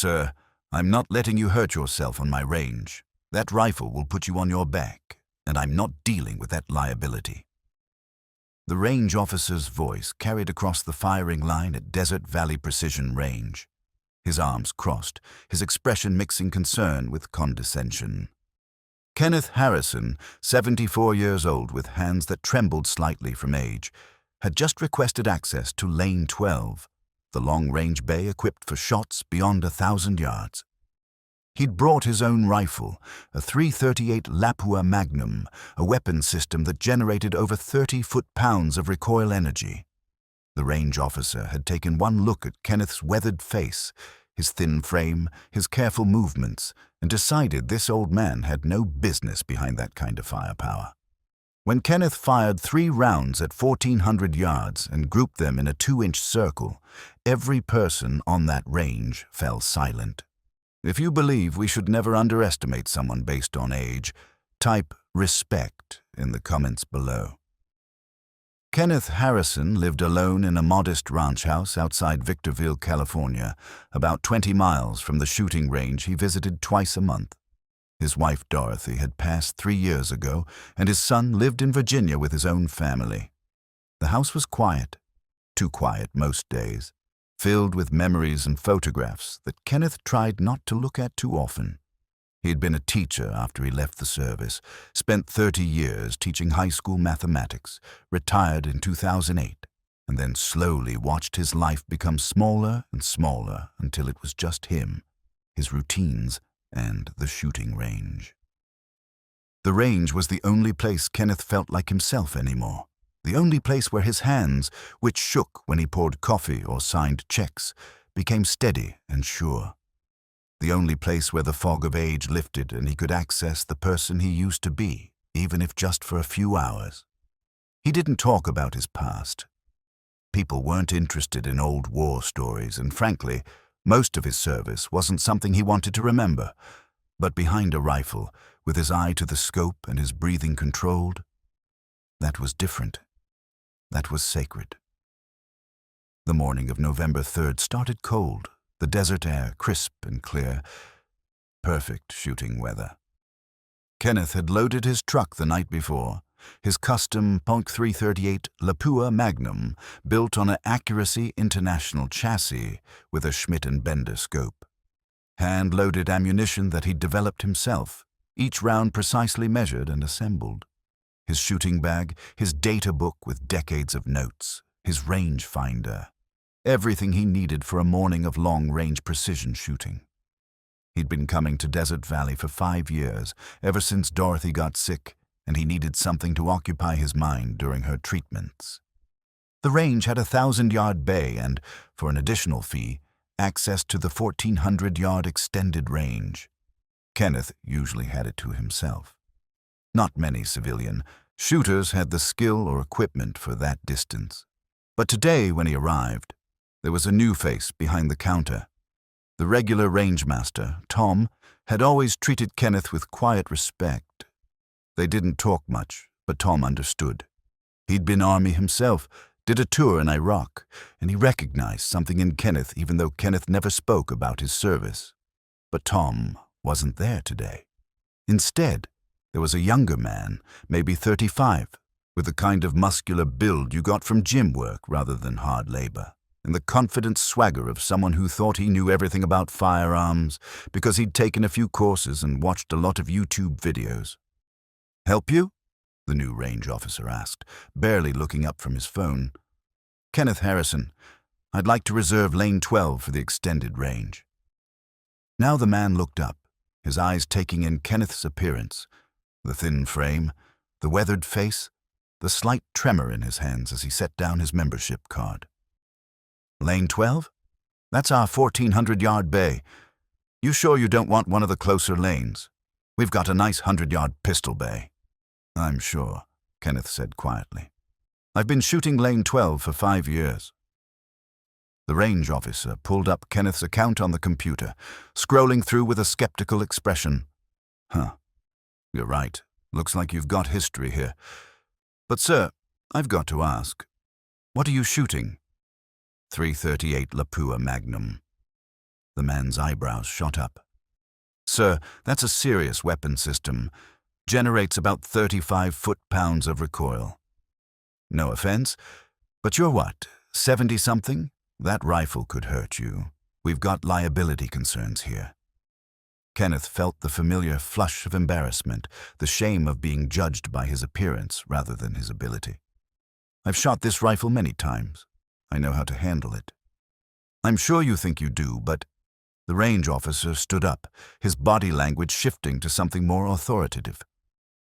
Sir, I'm not letting you hurt yourself on my range. That rifle will put you on your back, and I'm not dealing with that liability. The range officer's voice carried across the firing line at Desert Valley Precision Range. His arms crossed, his expression mixing concern with condescension. Kenneth Harrison, 74 years old with hands that trembled slightly from age, had just requested access to Lane 12, the long-range bay equipped for shots beyond 1,000 yards. He'd brought his own rifle, a .338 Lapua Magnum, a weapon system that generated over 30 foot-pounds of recoil energy. The range officer had taken one look at Kenneth's weathered face, his thin frame, his careful movements, and decided this old man had no business behind that kind of firepower. When Kenneth fired 3 rounds at 1,400 yards and grouped them in a 2-inch circle, every person on that range fell silent. If you believe we should never underestimate someone based on age, type respect in the comments below. Kenneth Harrison lived alone in a modest ranch house outside Victorville, California, about 20 miles from the shooting range he visited twice a month. His wife Dorothy had passed 3 years ago, and his son lived in Virginia with his own family. The house was quiet, too quiet most days, filled with memories and photographs that Kenneth tried not to look at too often. He had been a teacher after he left the service, spent 30 years teaching high school mathematics, retired in 2008, and then slowly watched his life become smaller and smaller until it was just him, his routines, and the shooting range. The range was the only place Kenneth felt like himself anymore, the only place where his hands, which shook when he poured coffee or signed checks, became steady and sure. The only place where the fog of age lifted and he could access the person he used to be, even if just for a few hours. He didn't talk about his past. People weren't interested in old war stories, and frankly, most of his service wasn't something he wanted to remember. But behind a rifle, with his eye to the scope and his breathing controlled, that was different. That was sacred. The morning of November 3rd started cold, the desert air crisp and clear. Perfect shooting weather. Kenneth had loaded his truck the night before, his custom .338 Lapua Magnum, built on an Accuracy International chassis with a Schmidt & Bender scope. Hand-loaded ammunition that he'd developed himself, each round precisely measured and assembled. His shooting bag, his data book with decades of notes, his range finder. Everything he needed for a morning of long-range precision shooting. He'd been coming to Desert Valley for 5 years, ever since Dorothy got sick, and he needed something to occupy his mind during her treatments. The range had a 1,000-yard bay and, for an additional fee, access to the 1,400-yard extended range. Kenneth usually had it to himself. Not many civilian shooters had the skill or equipment for that distance. But today, when he arrived, there was a new face behind the counter. The regular rangemaster, Tom, had always treated Kenneth with quiet respect. They didn't talk much, but Tom understood. He'd been Army himself, did a tour in Iraq, and he recognized something in Kenneth even though Kenneth never spoke about his service. But Tom wasn't there today. Instead, there was a younger man, maybe 35, with the kind of muscular build you got from gym work rather than hard labor, and the confident swagger of someone who thought he knew everything about firearms because he'd taken a few courses and watched a lot of YouTube videos. "Help you?" the new range officer asked, barely looking up from his phone. "Kenneth Harrison. I'd like to reserve Lane 12 for the extended range." Now the man looked up, his eyes taking in Kenneth's appearance, the thin frame, the weathered face, the slight tremor in his hands as he set down his membership card. "Lane 12? That's our 1,400-yard bay. You sure you don't want one of the closer lanes? We've got a nice 100-yard pistol bay." "I'm sure," Kenneth said quietly. "I've been shooting Lane 12 for 5 years." The range officer pulled up Kenneth's account on the computer, scrolling through with a skeptical expression. "Huh. You're right. Looks like you've got history here. But, sir, I've got to ask, what are you shooting?" .338 Lapua Magnum. The man's eyebrows shot up. Sir, that's a serious weapon system. Generates about 35 foot-pounds of recoil. No offense, but you're what, 70-something? That rifle could hurt you. We've got liability concerns here. Kenneth felt the familiar flush of embarrassment, the shame of being judged by his appearance rather than his ability. I've shot this rifle many times. I know how to handle it. I'm sure you think you do, but... The range officer stood up, his body language shifting to something more authoritative.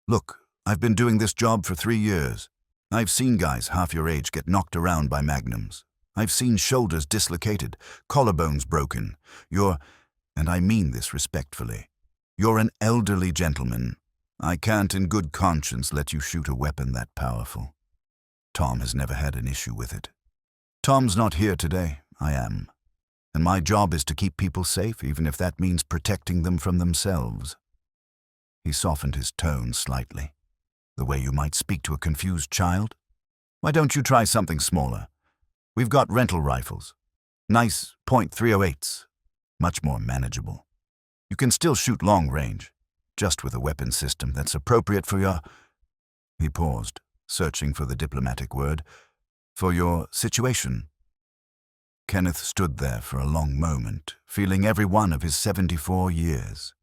Look, I've been doing this job for 3 years. I've seen guys half your age get knocked around by magnums. I've seen shoulders dislocated, collarbones broken. And I mean this respectfully, you're an elderly gentleman. I can't in good conscience let you shoot a weapon that powerful. Tom has never had an issue with it. Tom's not here today, I am. And my job is to keep people safe, even if that means protecting them from themselves. He softened his tone slightly, the way you might speak to a confused child. Why don't you try something smaller? We've got rental rifles. Nice .308s. Much more manageable. You can still shoot long range, just with a weapon system that's appropriate for your... He paused, searching for the diplomatic word. For your situation. Kenneth stood there for a long moment, feeling every one of his 74 years.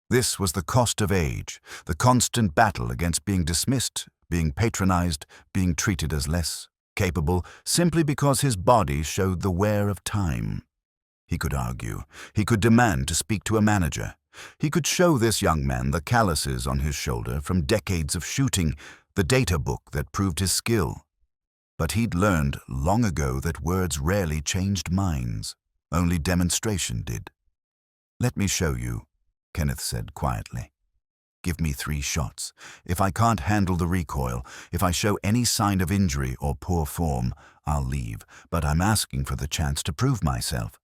This was the cost of age, the constant battle against being dismissed, being patronized, being treated as less capable, simply because his body showed the wear of time. He could argue. He could demand to speak to a manager. He could show this young man the calluses on his shoulder from decades of shooting, the data book that proved his skill. But he'd learned long ago that words rarely changed minds. Only demonstration did. Let me show you, Kenneth said quietly. Give me 3 shots. If I can't handle the recoil, if I show any sign of injury or poor form, I'll leave, but I'm asking for the chance to prove myself.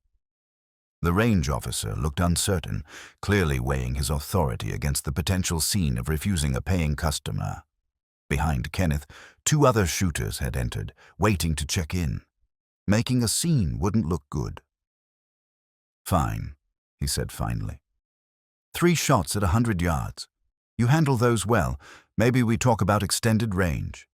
The range officer looked uncertain, clearly weighing his authority against the potential scene of refusing a paying customer. Behind Kenneth, 2 other shooters had entered, waiting to check in. Making a scene wouldn't look good. Fine, he said finally. 3 shots at 100 yards. You handle those well. Maybe we talk about extended range.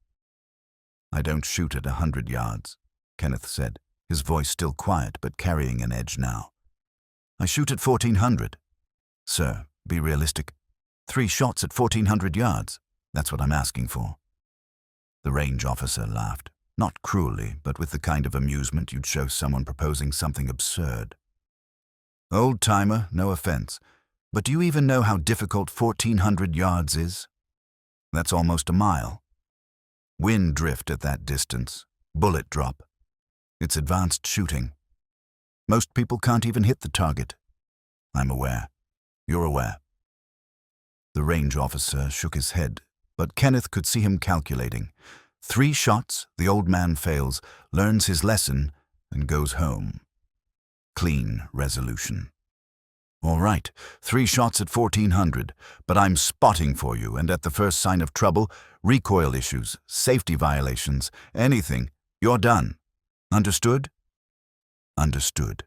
I don't shoot at 100 yards, Kenneth said, his voice still quiet but carrying an edge now. I shoot at 1400. Sir, be realistic. 3 shots at 1400 yards. That's what I'm asking for. The range officer laughed, not cruelly, but with the kind of amusement you'd show someone proposing something absurd. Old-timer, no offense, but do you even know how difficult 1400 yards is? That's almost a mile. Wind drift at that distance, bullet drop. It's advanced shooting. Most people can't even hit the target. I'm aware. You're aware. The range officer shook his head, but Kenneth could see him calculating. 3 shots, the old man fails, learns his lesson, and goes home. Clean resolution. All right, 3 shots at 1400, but I'm spotting for you, and at the first sign of trouble, recoil issues, safety violations, anything, you're done. Understood? Understood.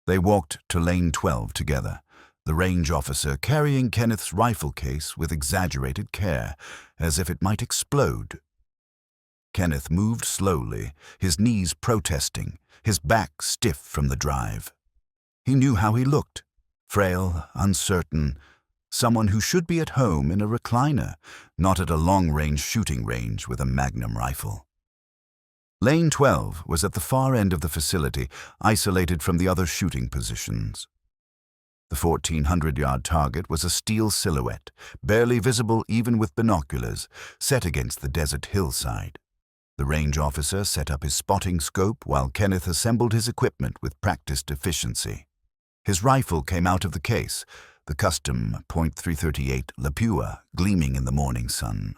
They walked to lane 12 together, the range officer carrying Kenneth's rifle case with exaggerated care, as if it might explode. Kenneth moved slowly, his knees protesting, his back stiff from the drive. He knew how he looked, frail, uncertain, someone who should be at home in a recliner, not at a long-range shooting range with a Magnum rifle. Lane 12 was at the far end of the facility, isolated from the other shooting positions. The 1400-yard target was a steel silhouette, barely visible even with binoculars, set against the desert hillside. The range officer set up his spotting scope while Kenneth assembled his equipment with practiced efficiency. His rifle came out of the case, the custom .338 Lapua gleaming in the morning sun.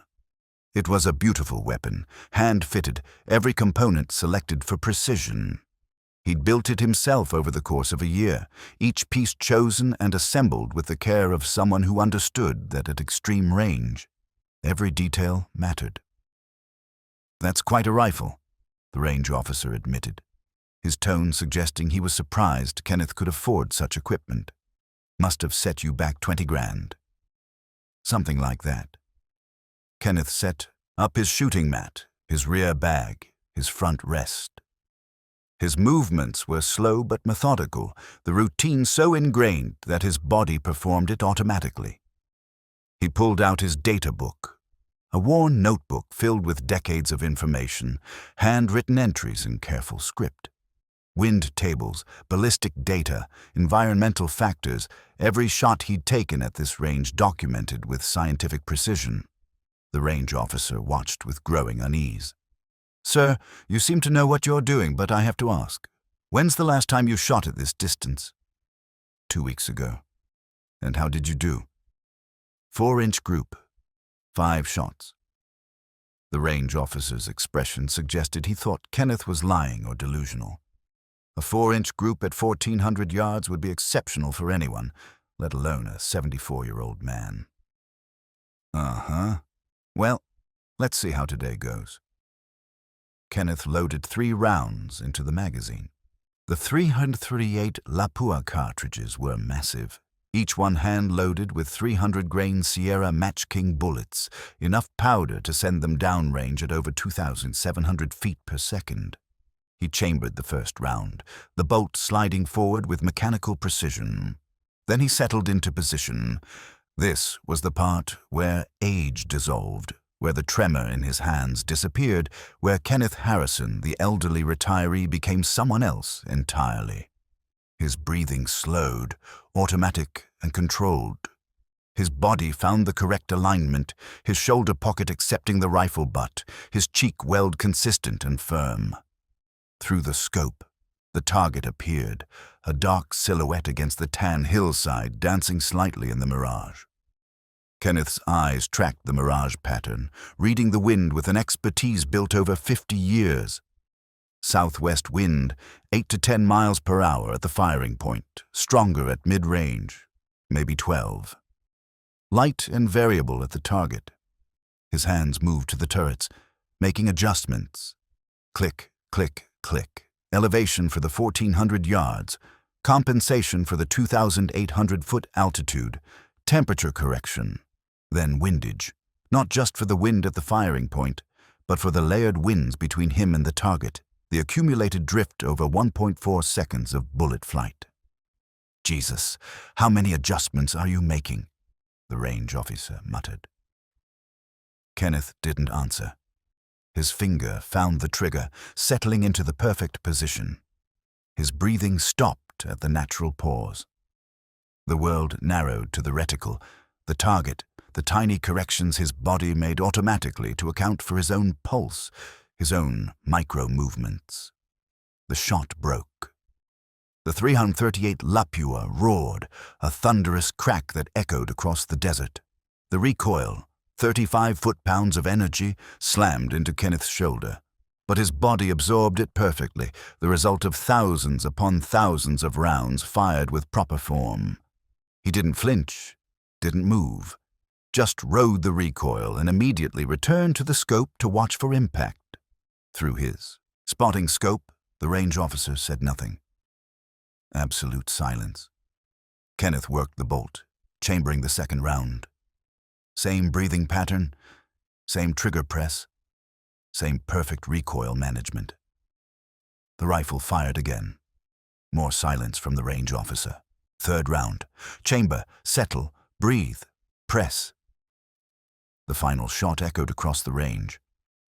It was a beautiful weapon, hand-fitted, every component selected for precision. He'd built it himself over the course of a year, each piece chosen and assembled with the care of someone who understood that at extreme range, every detail mattered. That's quite a rifle, the range officer admitted. his tone suggesting he was surprised Kenneth could afford such equipment. Must have set you back 20 grand. Something like that. Kenneth set up his shooting mat, his rear bag, his front rest. His movements were slow but methodical, the routine so ingrained that his body performed it automatically. He pulled out his data book, a worn notebook filled with decades of information, handwritten entries in careful script. Wind tables, ballistic data, environmental factors, every shot he'd taken at this range documented with scientific precision. The range officer watched with growing unease. "Sir, you seem to know what you're doing, but I have to ask. When's the last time you shot at this distance?" 2 weeks ago. "And how did you do?" 4-inch group. 5 shots. The range officer's expression suggested he thought Kenneth was lying or delusional. A 4-inch group at 1,400 yards would be exceptional for anyone, let alone a 74-year-old man. "Uh-huh. Well, let's see how today goes." Kenneth loaded 3 rounds into the magazine. The 338 Lapua cartridges were massive, each one hand-loaded with 300-grain Sierra Match King bullets, enough powder to send them downrange at over 2,700 feet per second. He chambered the first round, the bolt sliding forward with mechanical precision. Then he settled into position. This was the part where age dissolved, where the tremor in his hands disappeared, where Kenneth Harrison, the elderly retiree, became someone else entirely. His breathing slowed, automatic and controlled. His body found the correct alignment, his shoulder pocket accepting the rifle butt, his cheek weld consistent and firm. Through the scope, the target appeared, a dark silhouette against the tan hillside, dancing slightly in the mirage. Kenneth's eyes tracked the mirage pattern, reading the wind with an expertise built over 50 years. Southwest wind, 8 to 10 miles per hour at the firing point, stronger at mid-range, maybe 12. Light and variable at the target. His hands moved to the turrets, making adjustments. Click, click, click. Elevation for the 1,400 yards, compensation for the 2,800-foot altitude, temperature correction, then windage, not just for the wind at the firing point, but for the layered winds between him and the target, the accumulated drift over 1.4 seconds of bullet flight. "Jesus, how many adjustments are you making?" the range officer muttered. Kenneth didn't answer. His finger found the trigger, settling into the perfect position. His breathing stopped at the natural pause. The world narrowed to the reticle, the target, the tiny corrections his body made automatically to account for his own pulse, his own micro-movements. The shot broke. The 338 Lapua roared, a thunderous crack that echoed across the desert. The recoil, 35 foot-pounds of energy, slammed into Kenneth's shoulder. But his body absorbed it perfectly, the result of thousands upon thousands of rounds fired with proper form. He didn't flinch, didn't move, just rode the recoil and immediately returned to the scope to watch for impact. Through his spotting scope, the range officer said nothing. Absolute silence. Kenneth worked the bolt, chambering the second round. Same breathing pattern, same trigger press, same perfect recoil management. The rifle fired again. More silence from the range officer. Third round. Chamber, settle, breathe, press. The final shot echoed across the range.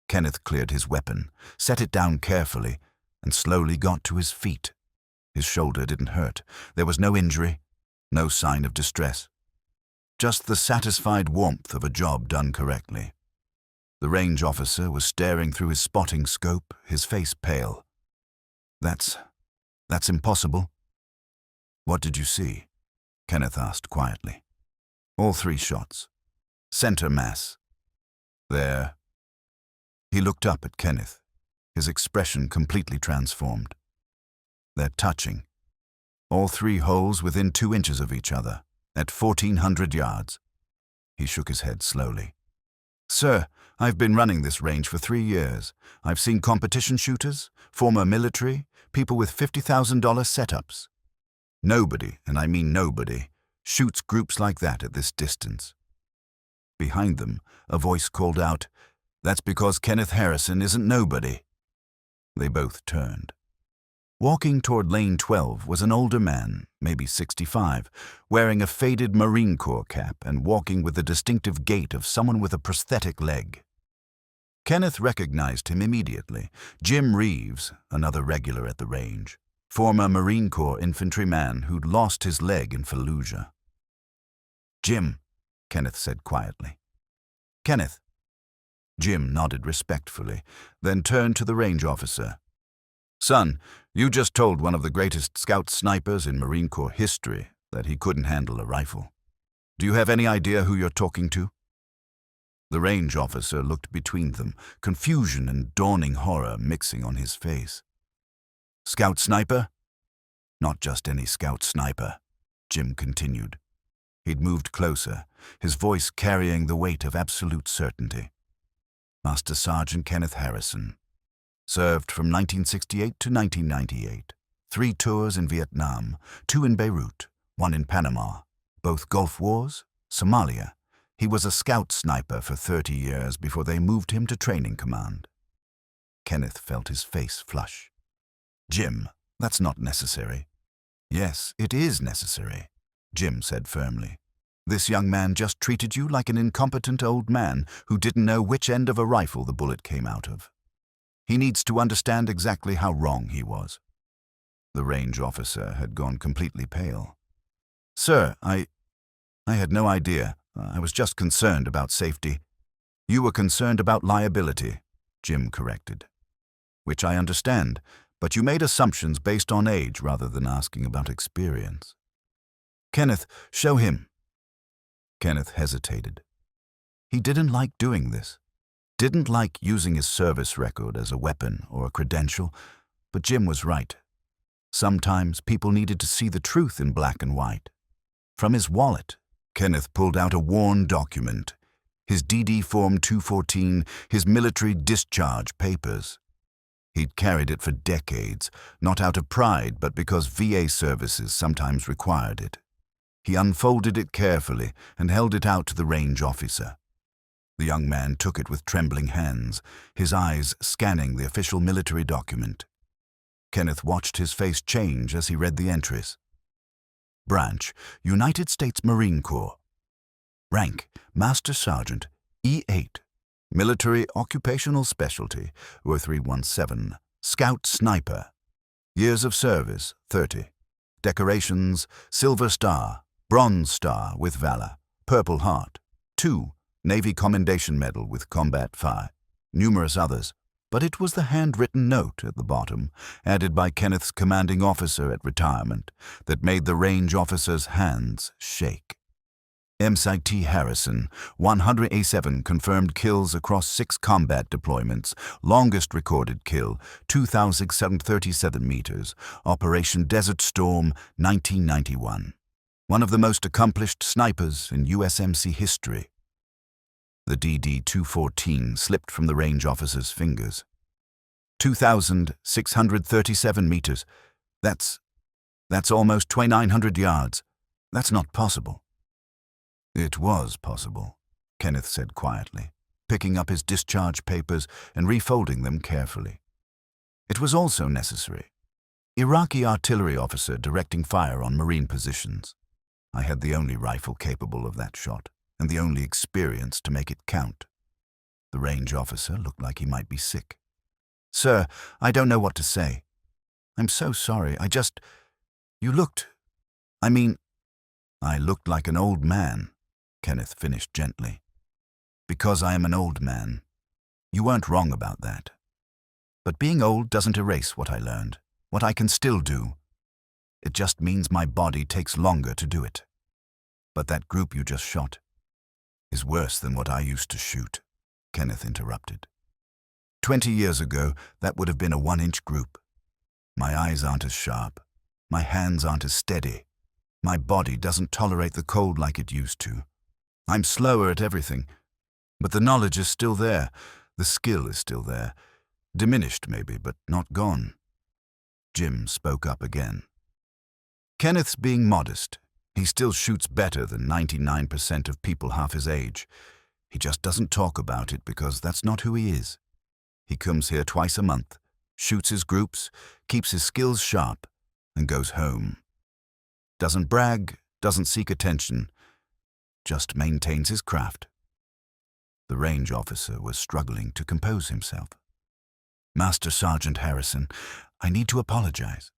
Kenneth cleared his weapon, set it down carefully, and slowly got to his feet. His shoulder didn't hurt. There was no injury, no sign of distress. Just the satisfied warmth of a job done correctly. The range officer was staring through his spotting scope, his face pale. That's impossible." "What did you see?" Kenneth asked quietly. "All 3 shots. Center mass. There." He looked up at Kenneth, his expression completely transformed. "They're touching. All 3 holes within 2 inches of each other, at 1,400 yards. He shook his head slowly. "Sir, I've been running this range for 3 years. I've seen competition shooters, former military, people with $50,000 setups. Nobody, and I mean nobody, shoots groups like that at this distance. Behind them, a voice called out, "That's because Kenneth Harrison isn't nobody." They both turned. Walking toward lane 12 was an older man, maybe 65, wearing a faded Marine Corps cap and walking with the distinctive gait of someone with a prosthetic leg. Kenneth recognized him immediately. Jim Reeves, another regular at the range, former Marine Corps infantryman who'd lost his leg in Fallujah. "Jim," Kenneth said quietly. "Kenneth." Jim nodded respectfully, then turned to the range officer. "Son, you just told one of the greatest scout snipers in Marine Corps history that he couldn't handle a rifle. Do you have any idea who you're talking to?" The range officer looked between them, confusion and dawning horror mixing on his face. "Scout sniper?" "Not just any scout sniper," Jim continued. He'd moved closer, his voice carrying the weight of absolute certainty. "Master Sergeant Kenneth Harrison. Served from 1968 to 1998. 3 tours in Vietnam, 2 in Beirut, 1 in Panama. Both Gulf Wars, Somalia. He was a scout sniper for 30 years before they moved him to training command." Kenneth felt his face flush. "Jim, that's not necessary." "Yes, it is necessary," Jim said firmly. "This young man just treated you like an incompetent old man who didn't know which end of a rifle the bullet came out of. He needs to understand exactly how wrong he was." The range officer had gone completely pale. "Sir, I had no idea. I was just concerned about safety." "You were concerned about liability," Jim corrected. "Which I understand, but you made assumptions based on age rather than asking about experience." "Kenneth, show him." Kenneth hesitated. He didn't like doing this. Didn't like using his service record as a weapon or a credential, but Jim was right. Sometimes people needed to see the truth in black and white. From his wallet, Kenneth pulled out a worn document, his DD Form 214, his military discharge papers. He'd carried it for decades, not out of pride, but because VA services sometimes required it. He unfolded it carefully and held it out to the range officer. The young man took it with trembling hands, his eyes scanning the official military document. Kenneth watched his face change as he read the entries. Branch, United States Marine Corps. Rank, Master Sergeant, E8. Military Occupational Specialty, O317. Scout Sniper. Years of service, 30. Decorations, Silver Star, Bronze Star with Valor, Purple Heart. 2. Navy Commendation Medal with Combat Fire. Numerous others, but it was the handwritten note at the bottom, added by Kenneth's commanding officer at retirement, that made the range officer's hands shake. MCT Harrison, 187 confirmed kills across 6 combat deployments, longest recorded kill, 2,637 meters, Operation Desert Storm, 1991. One of the most accomplished snipers in USMC history. The DD-214 slipped from the range officer's fingers. 2,637 meters. That's almost 2,900 yards. That's not possible. It was possible, Kenneth said quietly, picking up his discharge papers and refolding them carefully. It was also necessary. Iraqi artillery officer directing fire on Marine positions. I had the only rifle capable of that shot, and the only experience to make it count. The range officer looked like he might be sick. "Sir, I don't know what to say. I'm so sorry. You looked... I looked like an old man," Kenneth finished gently. "Because I am an old man. You weren't wrong about that. But being old doesn't erase what I learned, what I can still do. It just means my body takes longer to do it. But that group you just shot is worse than what I used to shoot," Kenneth interrupted. 20 years ago, that would have been a 1-inch group. My eyes aren't as sharp. My hands aren't as steady. My body doesn't tolerate the cold like it used to. I'm slower at everything. But the knowledge is still there. The skill is still there. Diminished maybe, but not gone. Jim spoke up again. Kenneth's being modest. He still shoots better than 99% of people half his age. He just doesn't talk about it because that's not who he is. He comes here twice a month, shoots his groups, keeps his skills sharp, and goes home. Doesn't brag, doesn't seek attention, just maintains his craft. The range officer was struggling to compose himself. Master Sergeant Harrison, I need to apologize.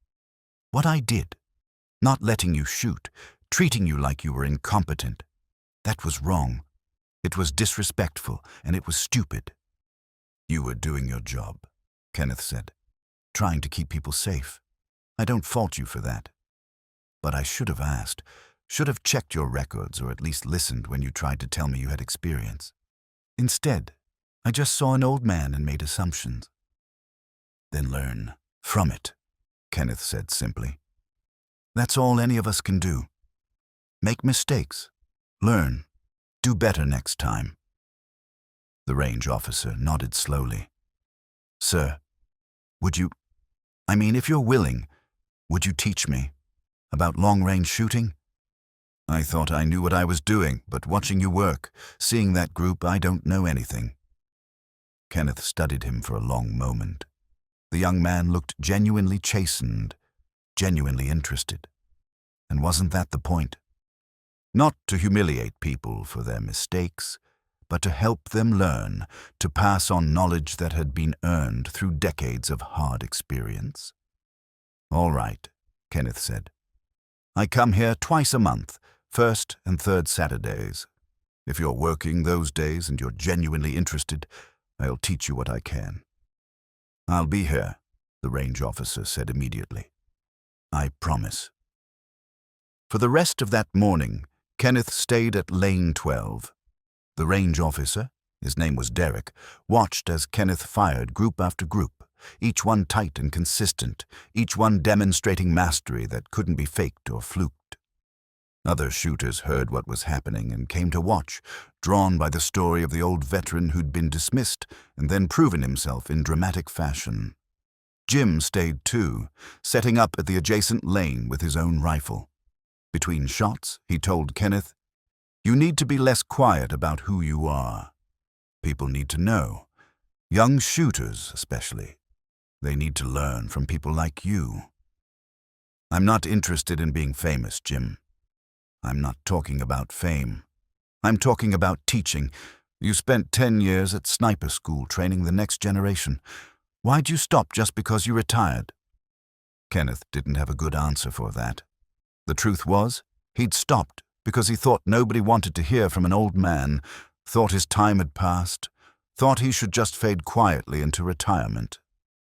What I did, not letting you shoot, treating you like you were incompetent, that was wrong. It was disrespectful, and it was stupid. You were doing your job, Kenneth said, trying to keep people safe. I don't fault you for that. But I should have asked, should have checked your records or at least listened when you tried to tell me you had experience. Instead, I just saw an old man and made assumptions. Then learn from it, Kenneth said simply. That's all any of us can do. Make mistakes, learn, do better next time. The range officer nodded slowly. Sir, if you're willing, would you teach me about long-range shooting? I thought I knew what I was doing, but watching you work, seeing that group, I don't know anything. Kenneth studied him for a long moment. The young man looked genuinely chastened, genuinely interested. And wasn't that the point? Not to humiliate people for their mistakes, but to help them learn, to pass on knowledge that had been earned through decades of hard experience. All right, Kenneth said. I come here twice a month, first and third Saturdays. If you're working those days and you're genuinely interested, I'll teach you what I can. I'll be here, the range officer said immediately. I promise. For the rest of that morning, Kenneth stayed at Lane 12. The range officer, his name was Derek, watched as Kenneth fired group after group, each one tight and consistent, each one demonstrating mastery that couldn't be faked or fluked. Other shooters heard what was happening and came to watch, drawn by the story of the old veteran who'd been dismissed and then proven himself in dramatic fashion. Jim stayed too, setting up at the adjacent lane with his own rifle. Between shots, he told Kenneth, You need to be less quiet about who you are. People need to know. Young shooters, especially. They need to learn from people like you. I'm not interested in being famous, Jim. I'm not talking about fame. I'm talking about teaching. You spent 10 years at sniper school training the next generation. Why'd you stop just because you retired? Kenneth didn't have a good answer for that. The truth was, he'd stopped because he thought nobody wanted to hear from an old man, thought his time had passed, thought he should just fade quietly into retirement.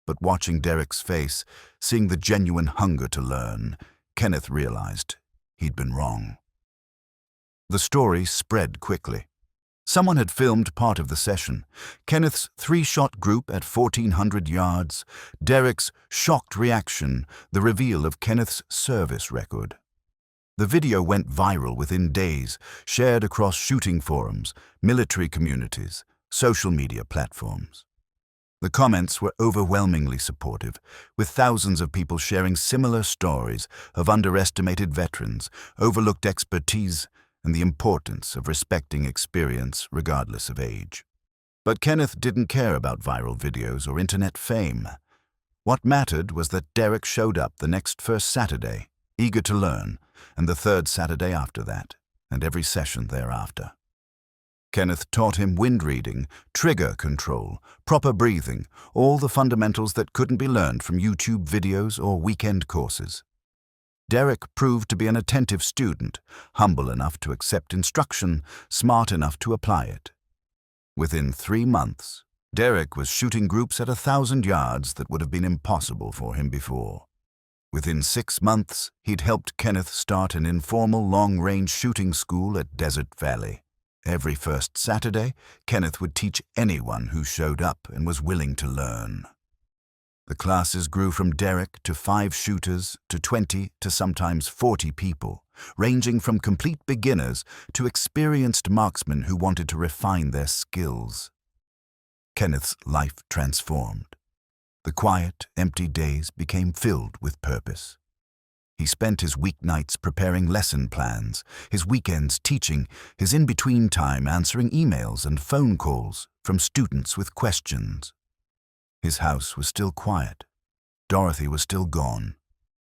But watching Derek's face, seeing the genuine hunger to learn, Kenneth realized he'd been wrong. The story spread quickly. Someone had filmed part of the session. Kenneth's 3-shot group at 1,400 yards, Derek's shocked reaction, the reveal of Kenneth's service record. The video went viral within days, shared across shooting forums, military communities, social media platforms. The comments were overwhelmingly supportive, with thousands of people sharing similar stories of underestimated veterans, overlooked expertise, and the importance of respecting experience regardless of age. But Kenneth didn't care about viral videos or internet fame. What mattered was that Derek showed up the next first Saturday, eager to learn, and the third Saturday after that, and every session thereafter. Kenneth taught him wind reading, trigger control, proper breathing, all the fundamentals that couldn't be learned from YouTube videos or weekend courses. Derek proved to be an attentive student, humble enough to accept instruction, smart enough to apply it. Within 3 months, Derek was shooting groups at 1,000 yards that would have been impossible for him before. Within 6 months, he'd helped Kenneth start an informal long-range shooting school at Desert Valley. Every first Saturday, Kenneth would teach anyone who showed up and was willing to learn. The classes grew from Derek to 5 shooters to 20 to sometimes 40 people, ranging from complete beginners to experienced marksmen who wanted to refine their skills. Kenneth's life transformed. The quiet, empty days became filled with purpose. He spent his weeknights preparing lesson plans, his weekends teaching, his in-between time answering emails and phone calls from students with questions. His house was still quiet. Dorothy was still gone.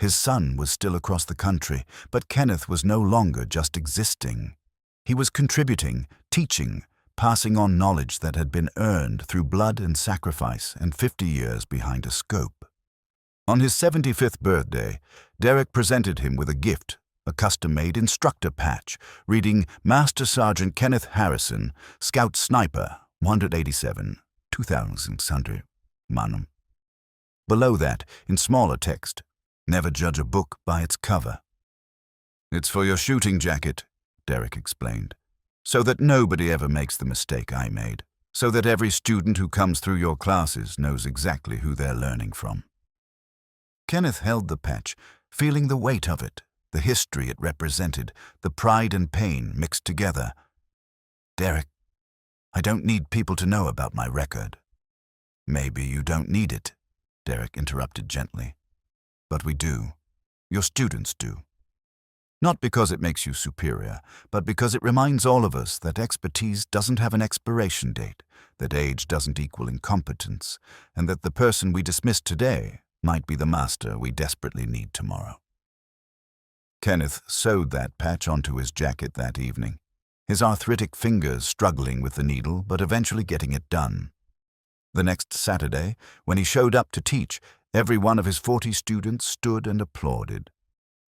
His son was still across the country, but Kenneth was no longer just existing. He was contributing, teaching, passing on knowledge that had been earned through blood and sacrifice and 50 years behind a scope. On his 75th birthday, Derek presented him with a gift, a custom-made instructor patch, reading Master Sergeant Kenneth Harrison, Scout Sniper, 187, 2600, Magnum. Below that, in smaller text, never judge a book by its cover. "It's for your shooting jacket," Derek explained, "so that nobody ever makes the mistake I made, so that every student who comes through your classes knows exactly who they're learning from." Kenneth held the patch, feeling the weight of it, the history it represented, the pride and pain mixed together. "Derek, I don't need people to know about my record." "Maybe you don't need it," Derek interrupted gently. "But we do. Your students do. Not because it makes you superior, but because it reminds all of us that expertise doesn't have an expiration date, that age doesn't equal incompetence, and that the person we dismiss today might be the master we desperately need tomorrow." Kenneth sewed that patch onto his jacket that evening, his arthritic fingers struggling with the needle but eventually getting it done. The next Saturday, when he showed up to teach, every one of his 40 students stood and applauded.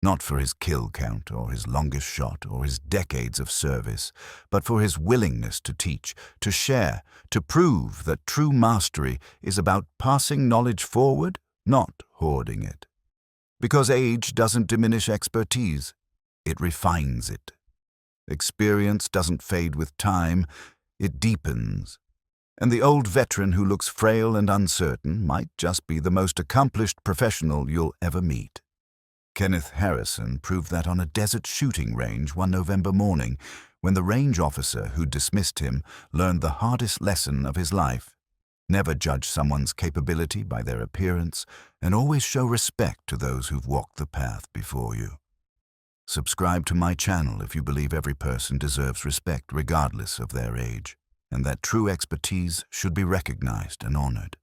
Not for his kill count or his longest shot or his decades of service, but for his willingness to teach, to share, to prove that true mastery is about passing knowledge forward, not hoarding it. Because age doesn't diminish expertise, it refines it. Experience doesn't fade with time, it deepens. And the old veteran who looks frail and uncertain might just be the most accomplished professional you'll ever meet. Kenneth Harrison proved that on a desert shooting range one November morning, when the range officer who dismissed him learned the hardest lesson of his life. Never judge someone's capability by their appearance, and always show respect to those who've walked the path before you. Subscribe to my channel if you believe every person deserves respect regardless of their age, and that true expertise should be recognized and honored,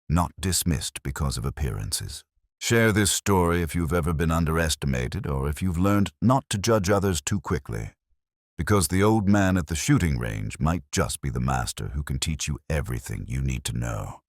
not dismissed because of appearances. Share this story if you've ever been underestimated or if you've learned not to judge others too quickly. Because the old man at the shooting range might just be the master who can teach you everything you need to know.